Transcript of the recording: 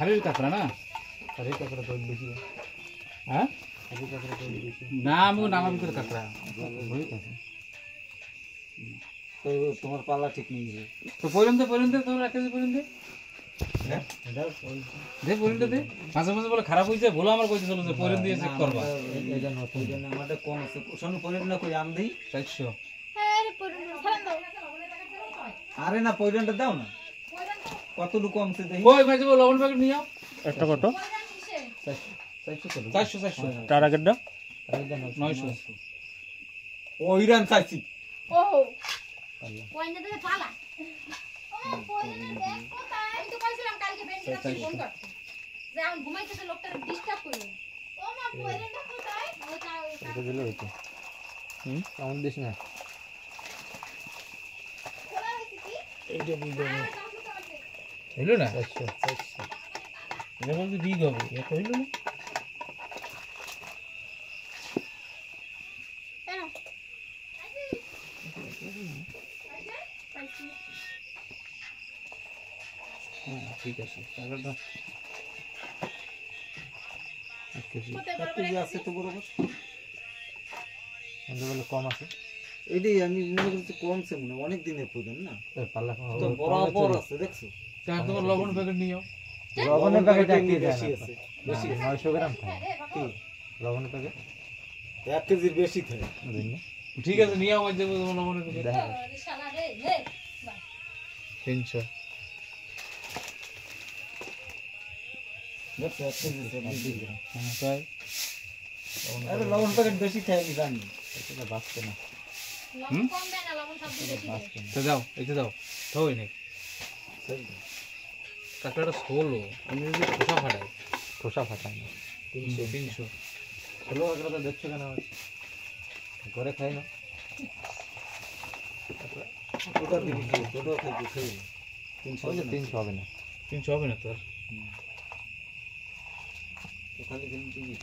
খারির কাঁকড়া না? খারির কাঁকড়া তো বেশি। হ্যাঁ খারির কাঁকড়া তো বেশি। না আমি নামাবি করে কাঁকড়া তো তোমার পালা ঠিক নেই তো পর্যন্ত তোমরা 1 কেজি পর্যন্ত হ্যাঁ দে পর্যন্ত দে মাঝে মাঝে বলে খারাপ হয়ে যায় বলো আমার কইতে চলো যে পর্যন্ত দিয়ে চেক করবা এটা নতুন জন্য আমাদের কম আছে শোনো পরিণ না কই আম দেই 400 হ্যাঁ রে পরিণ ফেলেন দাও আরে না পরিণটা দাও না কতটুকু কমছে দেই কই ভাই যাবো লবণ প্যাকেট নিয়ে যাও একটা কত 400 তার আগেরটা 900 ওইরান চাইছি ওহো কইনা দে পালা ও পরিণ দেখ কোথায় আমি তো কইছিলাম কালকে বেন্টিরা ফোন করতে যে আমি ঘুমাইতেছে লোকটার ডিস্টার্ব করব ও মা পরিণটা কোথায় ওটা এটা দিলে হইতো সাউন্ড দিস না খোলা হইছে কি এইটা দিয়ে দেবো হইলো না 400 এটা বলতে বিগ হবে এটা হইলো না কেন ঠিক আছে টাকাটা কেজি আছে তো বরাবর বলে কম আছে এইটাই আমি মনে করছি কমছে মনে অনেক দিনের প্রয়োজন না পাল্লা তো বরাবর আছে দেখছো তার তোমার লবণ প্যাকেট নিয়ে যাও লবণের প্যাকেট একই বেশি আছে বেশি 900 গ্রাম থাকে কি লবণের প্যাকেট 1 কেজির বেশি থাকে ঠিক আছে নিয়ে যাও মাঝে মাঝে লবণের প্যাকেট শালা রে হে 300 দেখছো 1 কেজির 20 গ্রাম হ্যাঁ তাই আরে লবণ প্যাকেট বেশি থাকে আমি জানি এটা বাঁচতে না লবণ কম দেয় না লবণ সব বেশি দেয় তো দাও এটা দাও থই নে কাঁকড়াটা ষোলো আমি যদি খোসা ফাটাই না 300 ষোলো কাঁকড়া তো দেখছো কেন ঘরে খাই না ওটা দিবি ওটা খাইতে খাই 300 হবে না 300 হবে না তোর খালি দিবি